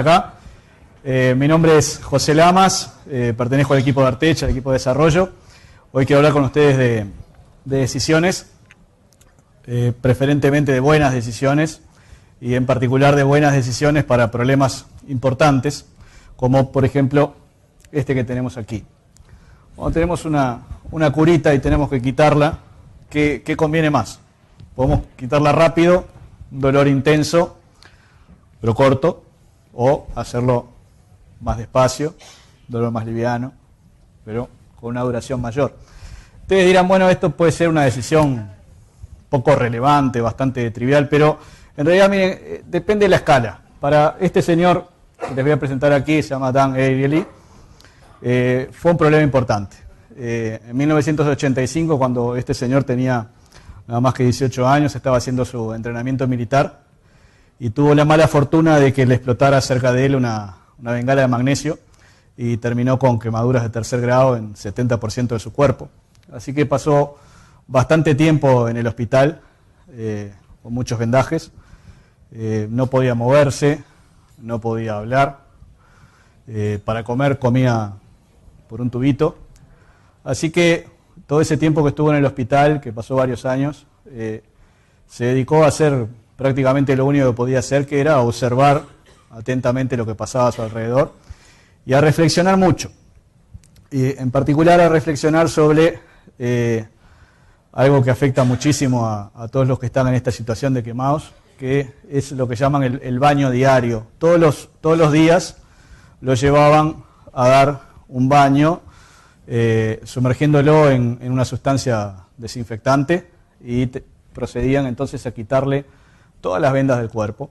acá. Mi nombre es José Lamas, pertenezco al equipo de Artech, al equipo de desarrollo. Hoy quiero hablar con ustedes de decisiones, preferentemente de buenas decisiones, y en particular de buenas decisiones para problemas importantes, como por ejemplo este que tenemos aquí. Cuando tenemos una curita y tenemos que quitarla, ¿qué conviene más? Podemos quitarla rápido, un dolor intenso, pero corto, o hacerlo más despacio, dolor más liviano, pero con una duración mayor. Ustedes dirán, bueno, esto puede ser una decisión poco relevante, bastante trivial, pero en realidad, miren, depende de la escala. Para este señor que les voy a presentar aquí, se llama Dan Ariely, fue un problema importante. En 1985, cuando este señor tenía nada más que 18 años, estaba haciendo su entrenamiento militar, y tuvo la mala fortuna de que le explotara cerca de él una bengala de magnesio y terminó con quemaduras de tercer grado en 70% de su cuerpo. Así que pasó bastante tiempo en el hospital con muchos vendajes. No podía moverse, no podía hablar. Para comer comía por un tubito. Así que todo ese tiempo que estuvo en el hospital, que pasó varios años, se dedicó a hacer prácticamente lo único que podía hacer, que era observar atentamente lo que pasaba a su alrededor y a reflexionar mucho. Y en particular a reflexionar sobre algo que afecta muchísimo a todos los que están en esta situación de quemados, que es lo que llaman el baño diario. Todos los días lo llevaban a dar un baño sumergiéndolo en una sustancia desinfectante y procedían entonces a quitarle todas las vendas del cuerpo,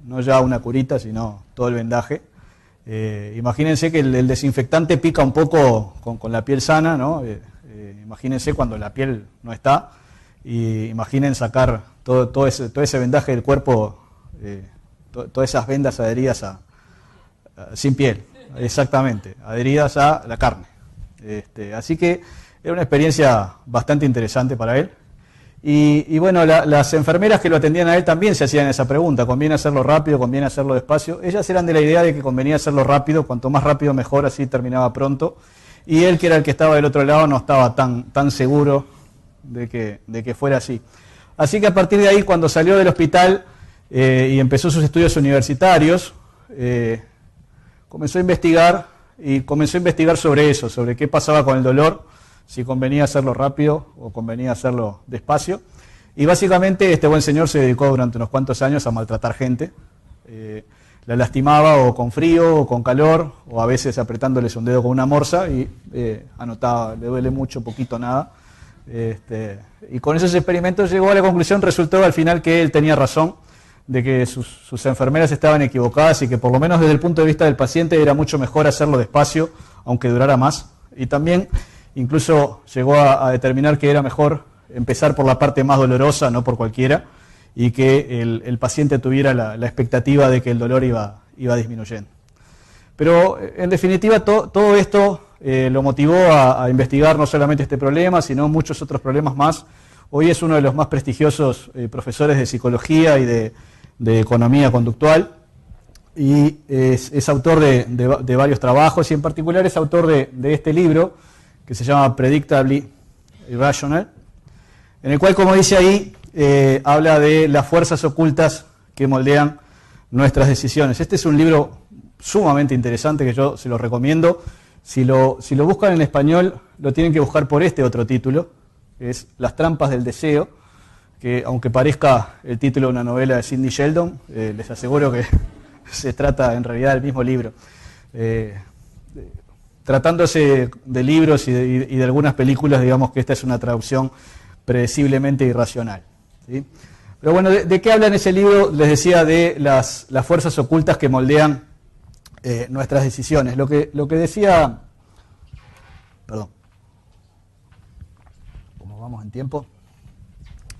no ya una curita, sino todo el vendaje. Imagínense que el desinfectante pica un poco con la piel sana, ¿no? Imagínense cuando la piel no está, y imaginen sacar todo ese vendaje del cuerpo, todas esas vendas adheridas sin piel, exactamente, adheridas a la carne. Así que era una experiencia bastante interesante para él. Y bueno, las enfermeras que lo atendían a él también se hacían esa pregunta: ¿conviene hacerlo rápido, conviene hacerlo despacio? Ellas eran de la idea de que convenía hacerlo rápido, cuanto más rápido mejor, así terminaba pronto. Y él, que era el que estaba del otro lado, no estaba tan seguro de que fuera así. Así que a partir de ahí, cuando salió del hospital y empezó sus estudios universitarios, comenzó a investigar sobre eso, sobre qué pasaba con el dolor, si convenía hacerlo rápido o convenía hacerlo despacio. Y básicamente este buen señor se dedicó durante unos cuantos años a maltratar gente. La lastimaba o con frío o con calor, o a veces apretándoles un dedo con una morsa y anotaba, le duele mucho, poquito, nada. Y con esos experimentos llegó a la conclusión, resultó al final que él tenía razón, de que sus enfermeras estaban equivocadas y que por lo menos desde el punto de vista del paciente era mucho mejor hacerlo despacio, aunque durara más. Y también incluso llegó a determinar que era mejor empezar por la parte más dolorosa, no por cualquiera, y que el paciente tuviera la expectativa de que el dolor iba disminuyendo. Pero en definitiva todo esto lo motivó a investigar no solamente este problema, sino muchos otros problemas más. Hoy es uno de los más prestigiosos profesores de psicología y de economía conductual, y es autor de varios trabajos, y en particular es autor de este libro que se llama Predictably Irrational, en el cual, como dice ahí, habla de las fuerzas ocultas que moldean nuestras decisiones. Este es un libro sumamente interesante que yo se lo recomiendo. Si lo buscan en español, lo tienen que buscar por este otro título, que es Las trampas del deseo, que aunque parezca el título de una novela de Sidney Sheldon, les aseguro que se trata en realidad del mismo libro. Tratándose de libros y de algunas películas, digamos que esta es una traducción predeciblemente irracional, ¿sí? Pero bueno, ¿de qué habla en ese libro? Les decía, de las fuerzas ocultas que moldean nuestras decisiones. Lo que decía, perdón, como vamos en tiempo,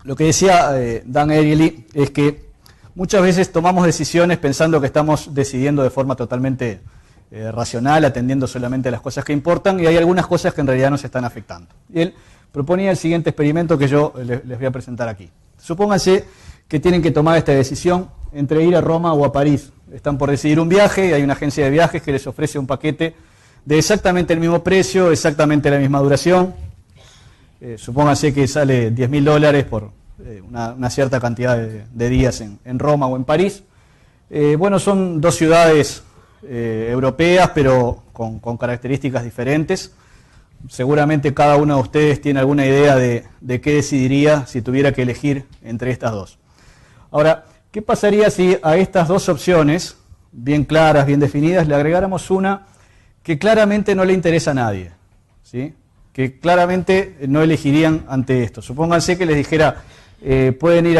lo que decía Dan Ariely es que muchas veces tomamos decisiones pensando que estamos decidiendo de forma totalmente racional, atendiendo solamente a las cosas que importan, y hay algunas cosas que en realidad nos están afectando. Y él proponía el siguiente experimento que yo les voy a presentar aquí. Supónganse que tienen que tomar esta decisión: entre ir a Roma o a París. Están por decidir un viaje y hay una agencia de viajes que les ofrece un paquete de exactamente el mismo precio, exactamente la misma duración. Supónganse que sale $10.000 por una cierta cantidad de días en Roma o en París. Bueno, son dos ciudades europeas, pero con características diferentes. Seguramente cada uno de ustedes tiene alguna idea de qué decidiría si tuviera que elegir entre estas dos. Ahora, ¿qué pasaría si a estas dos opciones, bien claras, bien definidas, le agregáramos una que claramente no le interesa a nadie? ¿Sí? Que claramente no elegirían ante esto. Supónganse que les dijera, pueden ir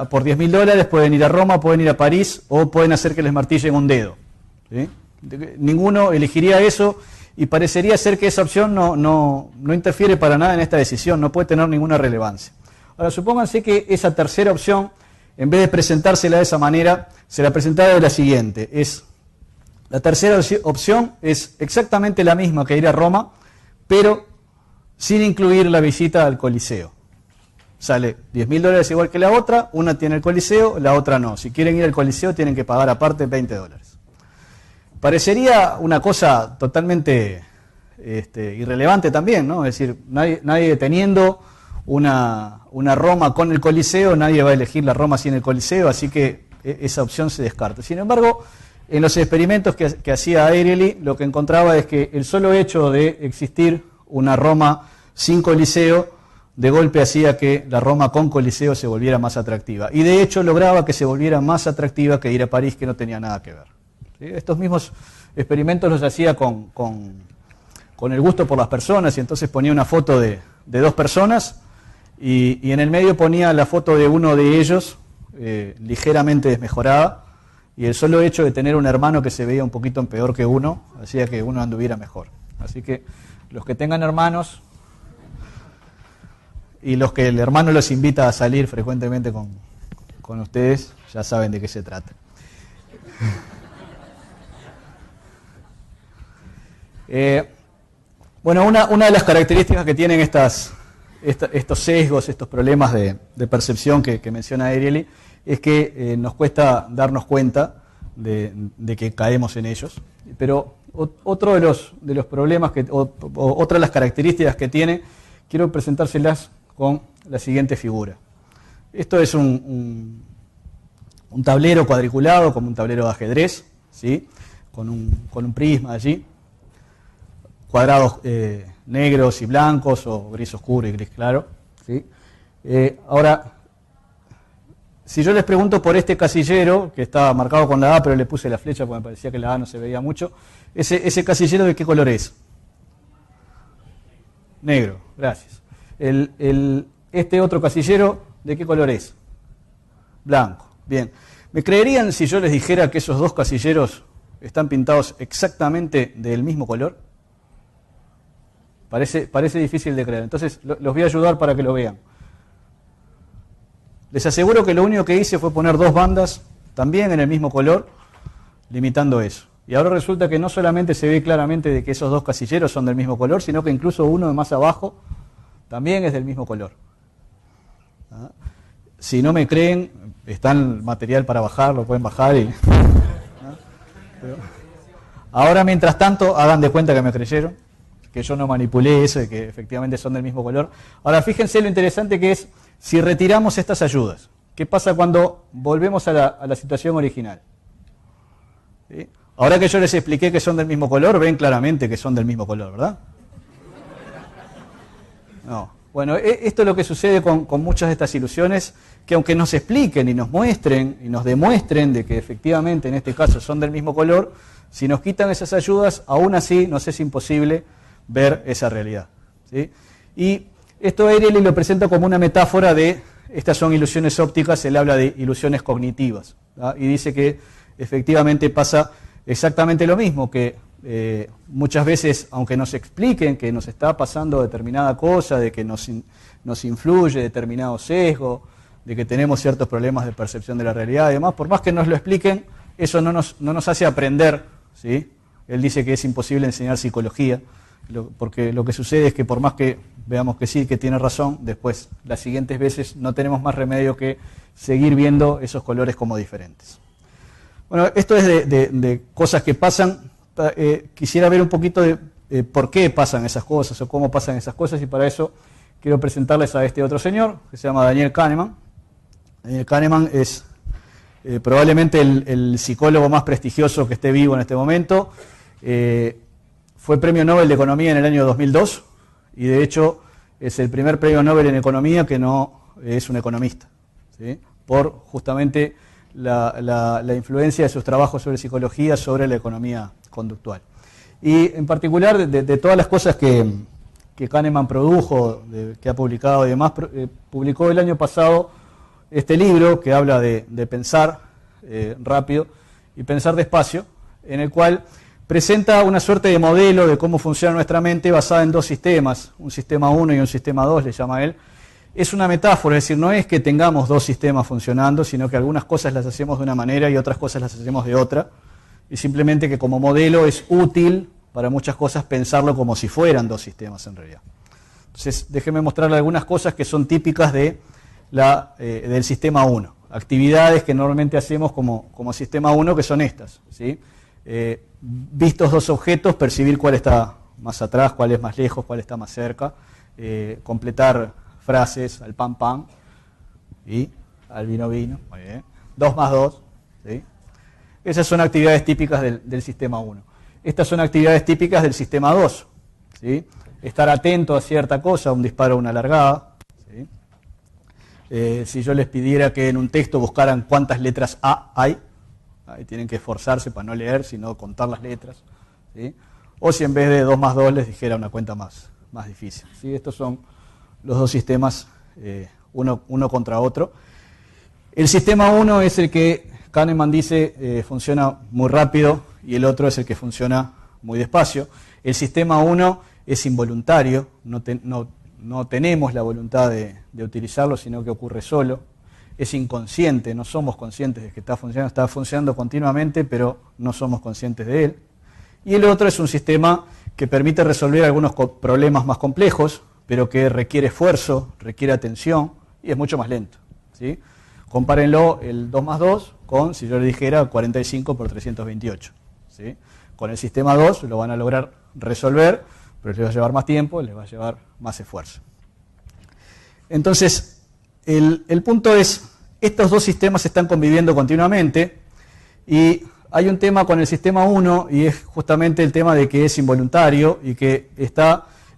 por $10.000, pueden ir a Roma, pueden ir a París, o pueden hacer que les martillen un dedo. ¿Sí? Ninguno elegiría eso, y parecería ser que esa opción no interfiere para nada en esta decisión, no puede tener ninguna relevancia. Ahora, supónganse que esa tercera opción, en vez de presentársela de esa manera, se la presentara de la siguiente. La tercera opción es exactamente la misma que ir a Roma, pero sin incluir la visita al Coliseo. Sale $10.000 igual que la otra, una tiene el Coliseo, la otra no. Si quieren ir al Coliseo tienen que pagar aparte $20. Parecería una cosa totalmente irrelevante también, ¿no? Es decir, nadie teniendo una Roma con el Coliseo, nadie va a elegir la Roma sin el Coliseo, así que esa opción se descarta. Sin embargo, en los experimentos que hacía Airy, lo que encontraba es que el solo hecho de existir una Roma sin Coliseo, de golpe hacía que la Roma con Coliseo se volviera más atractiva. Y de hecho lograba que se volviera más atractiva que ir a París, que no tenía nada que ver. ¿Sí? Estos mismos experimentos los hacía con el gusto por las personas, y entonces ponía una foto de dos personas y en el medio ponía la foto de uno de ellos, ligeramente desmejorada, y el solo hecho de tener un hermano que se veía un poquito peor que uno, hacía que uno anduviera mejor. Así que los que tengan hermanos y los que el hermano los invita a salir frecuentemente con ustedes, ya saben de qué se trata. Bueno, una de las características que tienen estos sesgos, estos problemas de percepción que menciona Ariely, es que nos cuesta darnos cuenta de que caemos en ellos. Pero otro de los problemas, otra de las características que tiene, quiero presentárselas con la siguiente figura. Esto es un tablero cuadriculado, como un tablero de ajedrez, ¿sí? con un prisma allí, cuadrados negros y blancos, o gris oscuro y gris claro. ¿Sí? Ahora, si yo les pregunto por este casillero, que está marcado con la A, pero le puse la flecha porque me parecía que la A no se veía mucho, ese casillero, ¿de qué color es? Negro, gracias. Este otro casillero, ¿de qué color es? Blanco. Bien. ¿Me creerían si yo les dijera que esos dos casilleros están pintados exactamente del mismo color? Parece difícil de creer. Entonces, los voy a ayudar para que lo vean. Les aseguro que lo único que hice fue poner dos bandas también en el mismo color, limitando eso. Y ahora resulta que no solamente se ve claramente de que esos dos casilleros son del mismo color, sino que incluso uno de más abajo también es del mismo color. ¿Ah? Si no me creen, está el material para bajar, lo pueden bajar. Ahora, mientras tanto, hagan de cuenta que me creyeron, que yo no manipulé eso y que efectivamente son del mismo color. Ahora, fíjense lo interesante que es si retiramos estas ayudas. ¿Qué pasa cuando volvemos a la situación original? ¿Sí? Ahora que yo les expliqué que son del mismo color, ven claramente que son del mismo color, ¿verdad? No. Bueno, esto es lo que sucede con muchas de estas ilusiones, que aunque nos expliquen y nos muestren y nos demuestren de que efectivamente en este caso son del mismo color, si nos quitan esas ayudas, aún así nos es imposible ver esa realidad. ¿Sí? Y esto Ariely lo presenta como una metáfora de, estas son ilusiones ópticas, él habla de ilusiones cognitivas, ¿verdad? Y dice que efectivamente pasa exactamente lo mismo, que muchas veces, aunque nos expliquen que nos está pasando determinada cosa, de que nos influye determinado sesgo, de que tenemos ciertos problemas de percepción de la realidad y demás, por más que nos lo expliquen, eso no nos hace aprender, ¿sí? Él dice que es imposible enseñar psicología porque lo que sucede es que por más que veamos que sí, que tiene razón, después las siguientes veces no tenemos más remedio que seguir viendo esos colores como diferentes. Bueno, esto es de cosas que pasan. Quisiera ver un poquito de por qué pasan esas cosas o cómo pasan esas cosas, y para eso quiero presentarles a este otro señor que se llama Daniel Kahneman. Daniel Kahneman es probablemente el psicólogo más prestigioso que esté vivo en este momento. Fue premio Nobel de Economía en el año 2002 y de hecho es el primer premio Nobel en Economía que no es un economista, ¿sí? Por justamente la influencia de sus trabajos sobre psicología sobre la economía conductual. Y en particular de todas las cosas que Kahneman produjo, que ha publicado y demás, publicó el año pasado este libro que habla de pensar rápido y pensar despacio, en el cual presenta una suerte de modelo de cómo funciona nuestra mente basada en dos sistemas, un sistema 1 y un sistema 2, le llama él. Es una metáfora, es decir, no es que tengamos dos sistemas funcionando, sino que algunas cosas las hacemos de una manera y otras cosas las hacemos de otra, y simplemente que como modelo es útil para muchas cosas pensarlo como si fueran dos sistemas en realidad. Entonces, déjenme mostrarle algunas cosas que son típicas del sistema 1, actividades que normalmente hacemos como sistema 1, que son estas, ¿sí? Vistos dos objetos, percibir cuál está más atrás, cuál es más lejos, cuál está más cerca, completar frases al pan pan y al vino vino, muy bien. 2 más 2, ¿sí? Esas son actividades típicas del sistema 1. Estas son actividades típicas del sistema 2, ¿sí? Estar atento a cierta cosa, un disparo o una largada, ¿sí? Si yo les pidiera que en un texto buscaran cuántas letras A hay, ahí tienen que esforzarse para no leer, sino contar las letras, ¿sí? O si en vez de 2 más 2 les dijera una cuenta más difícil, ¿sí? Estos son los dos sistemas, uno contra otro. El sistema 1 es el que Kahneman dice funciona muy rápido y el otro es el que funciona muy despacio. El sistema 1 es involuntario, no tenemos la voluntad de utilizarlo, sino que ocurre solo. Es inconsciente, no somos conscientes de que está funcionando continuamente, pero no somos conscientes de él. Y el otro es un sistema que permite resolver algunos problemas más complejos, pero que requiere esfuerzo, requiere atención y es mucho más lento, ¿sí? Compárenlo el 2 más 2 con, si yo le dijera, 45 por 328, ¿sí? Con el sistema 2 lo van a lograr resolver, pero les va a llevar más tiempo, les va a llevar más esfuerzo. Entonces, el punto es, estos dos sistemas están conviviendo continuamente y hay un tema con el sistema 1 y es justamente el tema de que es involuntario y que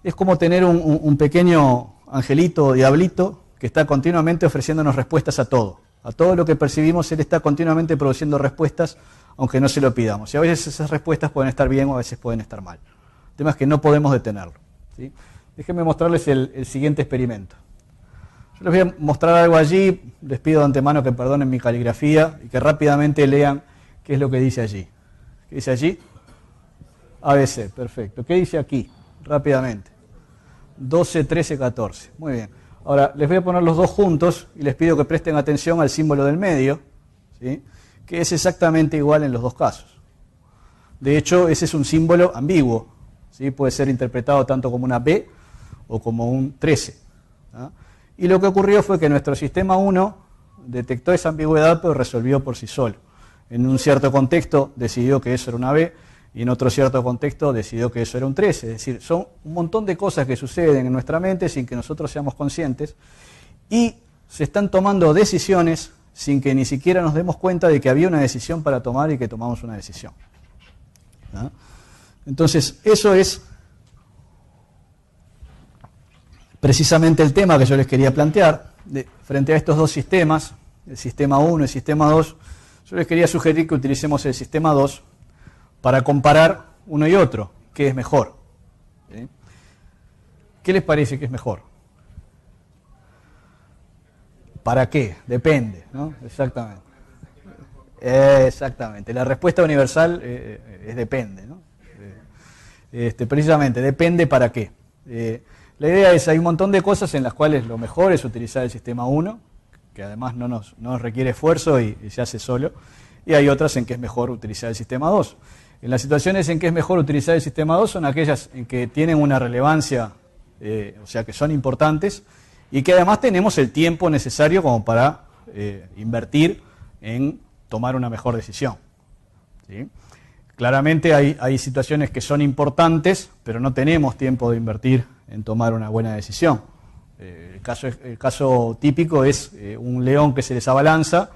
es como tener un pequeño angelito o diablito que está continuamente ofreciéndonos respuestas a todo. A todo lo que percibimos, él está continuamente produciendo respuestas, aunque no se lo pidamos. Y a veces esas respuestas pueden estar bien o a veces pueden estar mal. El tema es que no podemos detenerlo, ¿sí? Déjenme mostrarles el siguiente experimento. Yo les voy a mostrar algo allí, les pido de antemano que perdonen mi caligrafía y que rápidamente lean qué es lo que dice allí. ¿Qué dice allí? ABC, perfecto. ¿Qué dice aquí? Rápidamente. 12, 13, 14. Muy bien. Ahora, les voy a poner los dos juntos y les pido que presten atención al símbolo del medio, ¿sí? Que es exactamente igual en los dos casos. De hecho, ese es un símbolo ambiguo, ¿sí? Puede ser interpretado tanto como una B o como un 13. ¿Ah? Y lo que ocurrió fue que nuestro sistema 1 detectó esa ambigüedad, pero resolvió por sí solo. En un cierto contexto decidió que eso era una B, y en otro cierto contexto decidió que eso era un 13. Es decir, son un montón de cosas que suceden en nuestra mente sin que nosotros seamos conscientes y se están tomando decisiones sin que ni siquiera nos demos cuenta de que había una decisión para tomar y que tomamos una decisión. ¿No? Entonces, eso es precisamente el tema que yo les quería plantear. Frente a estos dos sistemas, el sistema 1 y el sistema 2, yo les quería sugerir que utilicemos el sistema 2 para comparar uno y otro, ¿qué es mejor? ¿Sí? ¿Qué les parece que es mejor? ¿Para qué? Depende, ¿no? Exactamente. Exactamente. La respuesta universal es depende, ¿no? Precisamente, depende para qué. La idea es, hay un montón de cosas en las cuales lo mejor es utilizar el sistema 1, que además no nos requiere esfuerzo y se hace solo, y hay otras en que es mejor utilizar el sistema 2. En las situaciones en que es mejor utilizar el sistema 2 son aquellas en que tienen una relevancia, o sea, que son importantes, y que además tenemos el tiempo necesario como para invertir en tomar una mejor decisión, ¿sí? Claramente hay situaciones que son importantes, pero no tenemos tiempo de invertir en tomar una buena decisión. El caso típico es un león que se les abalanza,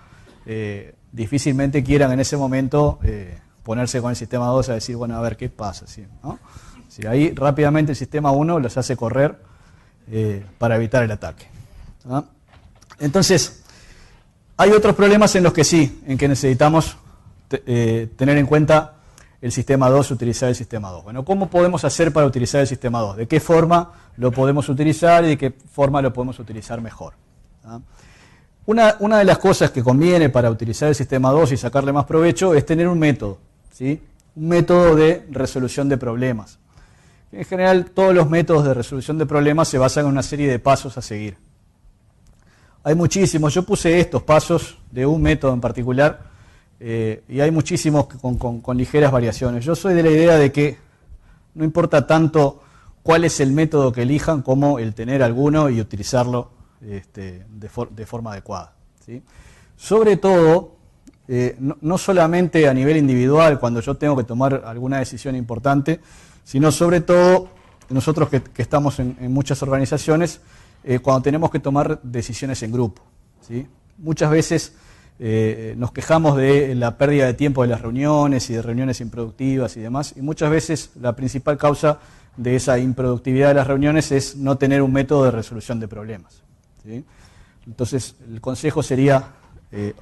difícilmente quieran en ese momento ponerse con el sistema 2 a decir, bueno, a ver qué pasa, ¿sí? ¿No? Si ahí rápidamente el sistema 1 los hace correr para evitar el ataque, ¿no? Entonces, hay otros problemas en los que sí, en que necesitamos tener en cuenta el sistema 2, utilizar el sistema 2. Bueno, ¿cómo podemos hacer para utilizar el sistema 2? ¿De qué forma lo podemos utilizar y de qué forma lo podemos utilizar mejor? ¿Ah? Una de las cosas que conviene para utilizar el sistema 2 y sacarle más provecho es tener un método, ¿sí? Un método de resolución de problemas. En general, todos los métodos de resolución de problemas se basan en una serie de pasos a seguir. Hay muchísimos, yo puse estos pasos de un método en particular, y hay muchísimos con ligeras variaciones. Yo soy de la idea de que no importa tanto cuál es el método que elijan como el tener alguno y utilizarlo de forma adecuada, ¿sí? Sobre todo, no solamente a nivel individual, cuando yo tengo que tomar alguna decisión importante, sino sobre todo nosotros que estamos en muchas organizaciones, cuando tenemos que tomar decisiones en grupo, ¿sí? Muchas veces nos quejamos de la pérdida de tiempo de las reuniones y de reuniones improductivas y demás, y muchas veces la principal causa de esa improductividad de las reuniones es no tener un método de resolución de problemas, ¿sí? Entonces, el consejo sería,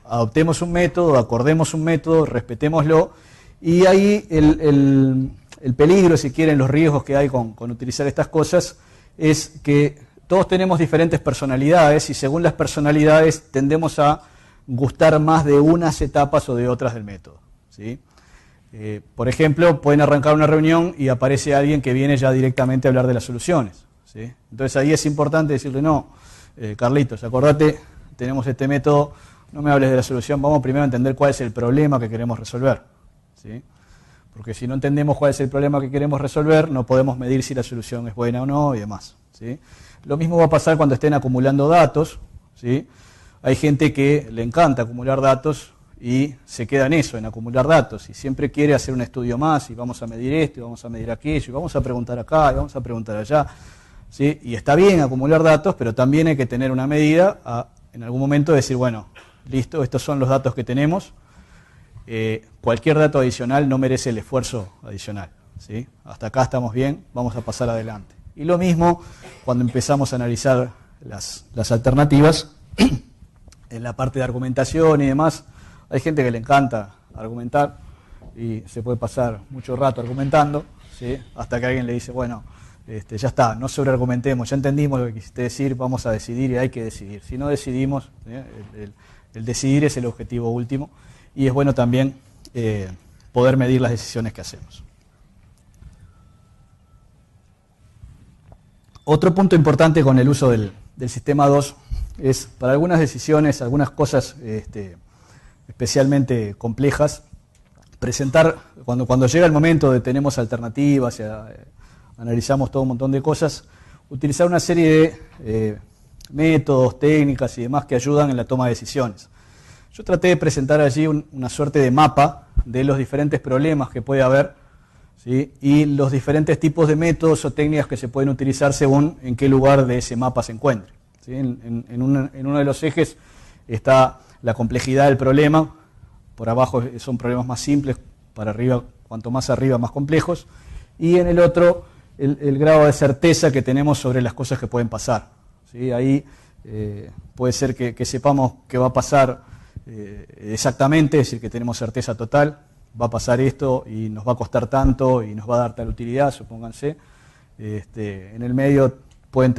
adoptemos un método, acordemos un método, respetémoslo, y ahí el peligro, si quieren, los riesgos que hay con utilizar estas cosas, es que todos tenemos diferentes personalidades, y según las personalidades tendemos a gustar más de unas etapas o de otras del método, ¿sí? Por ejemplo, pueden arrancar una reunión y aparece alguien que viene ya directamente a hablar de las soluciones, ¿sí? Entonces ahí es importante decirle, no, Carlitos, acordate, tenemos este método, no me hables de la solución, vamos primero a entender cuál es el problema que queremos resolver, ¿sí? Porque si no entendemos cuál es el problema que queremos resolver, no podemos medir si la solución es buena o no y demás, ¿sí? Lo mismo va a pasar cuando estén acumulando datos, ¿sí? Hay gente que le encanta acumular datos y se queda en eso, en acumular datos, y siempre quiere hacer un estudio más, y vamos a medir esto, y vamos a medir aquello, y vamos a preguntar acá, y vamos a preguntar allá, ¿sí? Y está bien acumular datos, pero también hay que tener una medida en algún momento decir, bueno, listo, estos son los datos que tenemos, cualquier dato adicional no merece el esfuerzo adicional, ¿sí? Hasta acá estamos bien, vamos a pasar adelante. Y lo mismo cuando empezamos a analizar las alternativas, en la parte de argumentación y demás, hay gente que le encanta argumentar y se puede pasar mucho rato argumentando, ¿sí? Hasta que alguien le dice, bueno, ya está, no sobreargumentemos, ya entendimos lo que quisiste decir, vamos a decidir y hay que decidir. Si no decidimos, el decidir es el objetivo último, y es bueno también poder medir las decisiones que hacemos. Otro punto importante con el uso del sistema 2 es, para algunas decisiones, algunas cosas especialmente complejas, presentar, cuando llega el momento de tenemos alternativas, analizamos todo un montón de cosas, utilizar una serie de métodos, técnicas y demás que ayudan en la toma de decisiones. Yo traté de presentar allí una suerte de mapa de los diferentes problemas que puede haber, ¿sí? Y los diferentes tipos de métodos o técnicas que se pueden utilizar según en qué lugar de ese mapa se encuentre, ¿sí? En uno de los ejes está la complejidad del problema, por abajo son problemas más simples, para arriba, cuanto más arriba, más complejos, y en el otro, el grado de certeza que tenemos sobre las cosas que pueden pasar, ¿sí? Ahí puede ser que sepamos qué va a pasar exactamente, es decir, que tenemos certeza total, va a pasar esto y nos va a costar tanto y nos va a dar tal utilidad, supónganse. En el medio pueden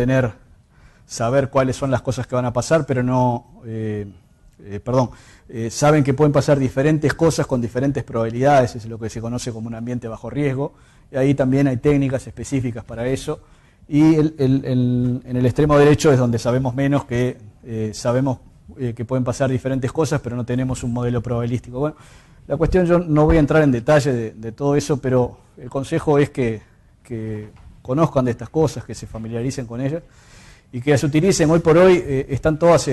saber cuáles son las cosas que van a pasar, pero no, saben que pueden pasar diferentes cosas con diferentes probabilidades, es lo que se conoce como un ambiente bajo riesgo, y ahí también hay técnicas específicas para eso, y en el extremo derecho es donde sabemos menos, que sabemos que pueden pasar diferentes cosas, pero no tenemos un modelo probabilístico. Bueno, La cuestión, yo no voy a entrar en detalle de todo eso, pero el consejo es que conozcan de estas cosas, que se familiaricen con ellas y que las utilicen. Hoy por hoy están todas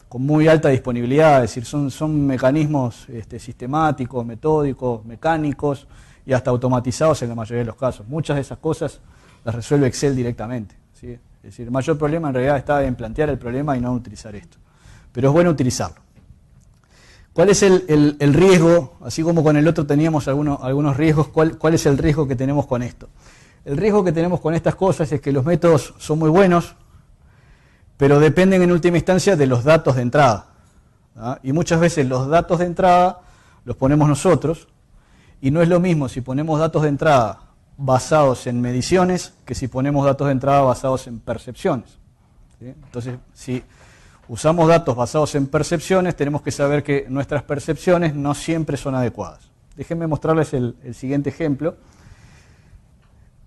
con muy alta disponibilidad, es decir, son mecanismos sistemáticos, metódicos, mecánicos y hasta automatizados en la mayoría de los casos. Muchas de esas cosas las resuelve Excel directamente, ¿sí? Es decir, el mayor problema en realidad está en plantear el problema y no utilizar esto. Pero es bueno utilizarlo. ¿Cuál es el riesgo? Así como con el otro teníamos algunos riesgos, ¿cuál es el riesgo que tenemos con esto? El riesgo que tenemos con estas cosas es que los métodos son muy buenos, pero dependen en última instancia de los datos de entrada, ¿ah? Y muchas veces los datos de entrada los ponemos nosotros, y no es lo mismo si ponemos datos de entrada basados en mediciones que si ponemos datos de entrada basados en percepciones, ¿sí? Entonces, si usamos datos basados en percepciones, tenemos que saber que nuestras percepciones no siempre son adecuadas. Déjenme mostrarles el siguiente ejemplo.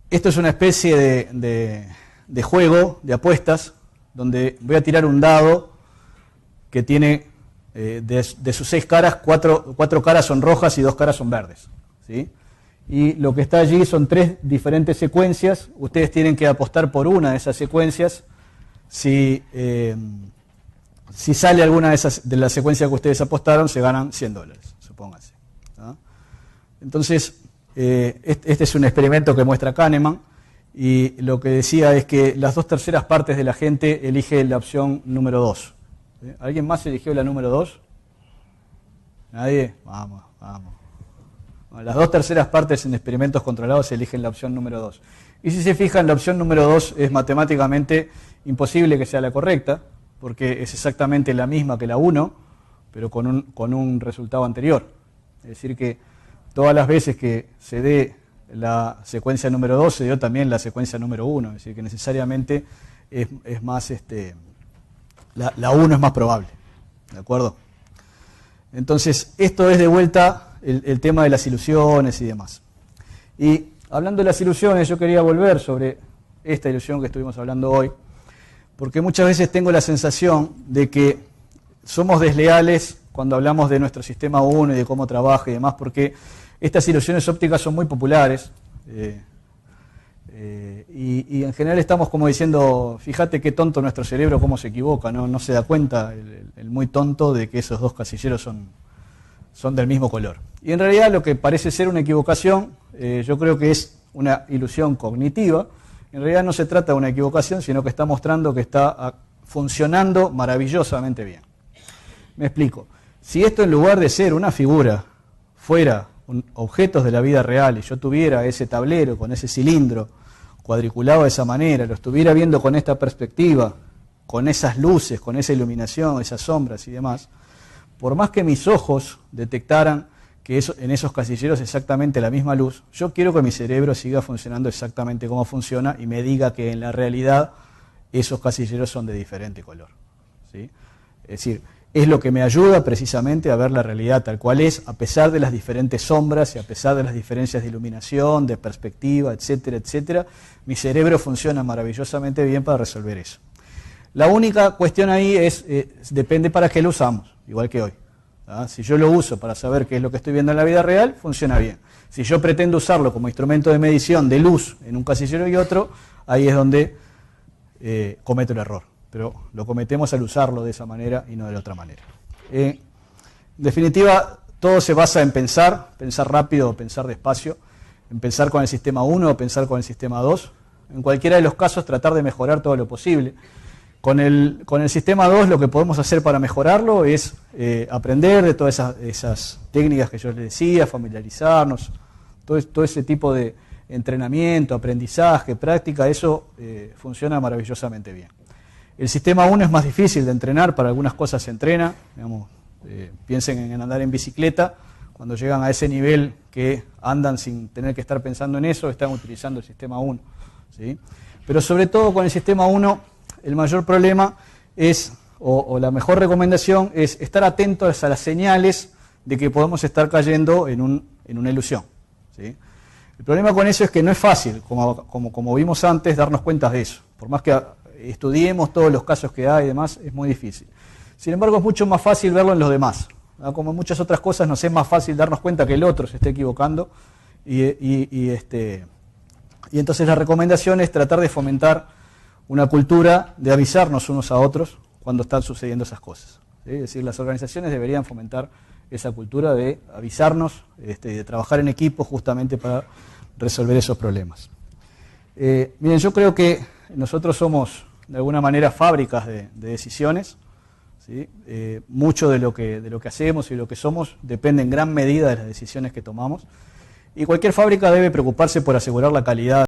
Esto es una especie de juego, de apuestas, donde voy a tirar un dado que tiene de sus 6 caras, 4 caras son rojas y 2 caras son verdes, ¿sí? Y lo que está allí son 3 diferentes secuencias. Ustedes tienen que apostar por una de esas secuencias. Si sale alguna de las secuencias que ustedes apostaron, se ganan $100, supónganse, ¿no? Entonces, este es un experimento que muestra Kahneman, y lo que decía es que las 2/3 partes de la gente elige la opción número 2. ¿Sí? ¿Alguien más eligió la número 2? ¿Nadie? Vamos. Bueno, las 2/3 partes en experimentos controlados eligen la opción número 2. Y si se fijan, la opción número 2 es matemáticamente imposible que sea la correcta, porque es exactamente la misma que la 1, pero con un resultado anterior. Es decir, que todas las veces que se dé la secuencia número 2, se dio también la secuencia número 1, es decir, que necesariamente es más, la 1 es más probable, ¿de acuerdo? Entonces, esto es de vuelta el tema de las ilusiones y demás. Y hablando de las ilusiones, yo quería volver sobre esta ilusión que estuvimos hablando hoy, porque muchas veces tengo la sensación de que somos desleales cuando hablamos de nuestro sistema 1 y de cómo trabaja y demás, porque estas ilusiones ópticas son muy populares y en general estamos como diciendo, fíjate qué tonto nuestro cerebro, cómo se equivoca, no se da cuenta el muy tonto de que esos 2 casilleros son del mismo color. Y en realidad lo que parece ser una equivocación, yo creo que es una ilusión cognitiva. En realidad no se trata de una equivocación, sino que está mostrando que está funcionando maravillosamente bien. Me explico. Si esto, en lugar de ser una figura, fuera objetos de la vida real, y yo tuviera ese tablero con ese cilindro cuadriculado de esa manera, lo estuviera viendo con esta perspectiva, con esas luces, con esa iluminación, esas sombras y demás, por más que mis ojos detectaran que en esos casilleros exactamente la misma luz, yo quiero que mi cerebro siga funcionando exactamente como funciona y me diga que en la realidad esos casilleros son de diferente color, ¿sí? Es decir, es lo que me ayuda precisamente a ver la realidad tal cual es, a pesar de las diferentes sombras y a pesar de las diferencias de iluminación, de perspectiva, etcétera, etcétera. Mi cerebro funciona maravillosamente bien para resolver eso. La única cuestión ahí depende para qué lo usamos, igual que hoy. ¿Ah? Si yo lo uso para saber qué es lo que estoy viendo en la vida real, funciona bien. Si yo pretendo usarlo como instrumento de medición de luz en un casillero y otro, ahí es donde cometo el error. Pero lo cometemos al usarlo de esa manera y no de la otra manera. En definitiva, todo se basa en pensar rápido o pensar despacio, en pensar con el sistema 1 o pensar con el sistema 2. En cualquiera de los casos, tratar de mejorar todo lo posible. Con el sistema 2 lo que podemos hacer para mejorarlo es aprender de todas esas técnicas que yo les decía, familiarizarnos, todo ese tipo de entrenamiento, aprendizaje, práctica, eso funciona maravillosamente bien. El sistema 1 es más difícil de entrenar, para algunas cosas se entrena, digamos, piensen en andar en bicicleta, cuando llegan a ese nivel que andan sin tener que estar pensando en eso, están utilizando el sistema 1, ¿sí? Pero sobre todo con el sistema 1, el mayor problema es, o la mejor recomendación es estar atentos a las señales de que podemos estar cayendo en una ilusión, ¿sí? El problema con eso es que no es fácil, como vimos antes, darnos cuenta de eso. Por más que estudiemos todos los casos que hay y demás, es muy difícil. Sin embargo, es mucho más fácil verlo en los demás. Como en muchas otras cosas nos es más fácil darnos cuenta que el otro se esté equivocando y entonces la recomendación es tratar de fomentar una cultura de avisarnos unos a otros cuando están sucediendo esas cosas, ¿sí? Es decir, las organizaciones deberían fomentar esa cultura de avisarnos, de trabajar en equipo justamente para resolver esos problemas. Miren, yo creo que nosotros somos de alguna manera fábricas de decisiones, ¿sí? Mucho de lo que hacemos y de lo que somos depende en gran medida de las decisiones que tomamos, y cualquier fábrica debe preocuparse por asegurar la calidad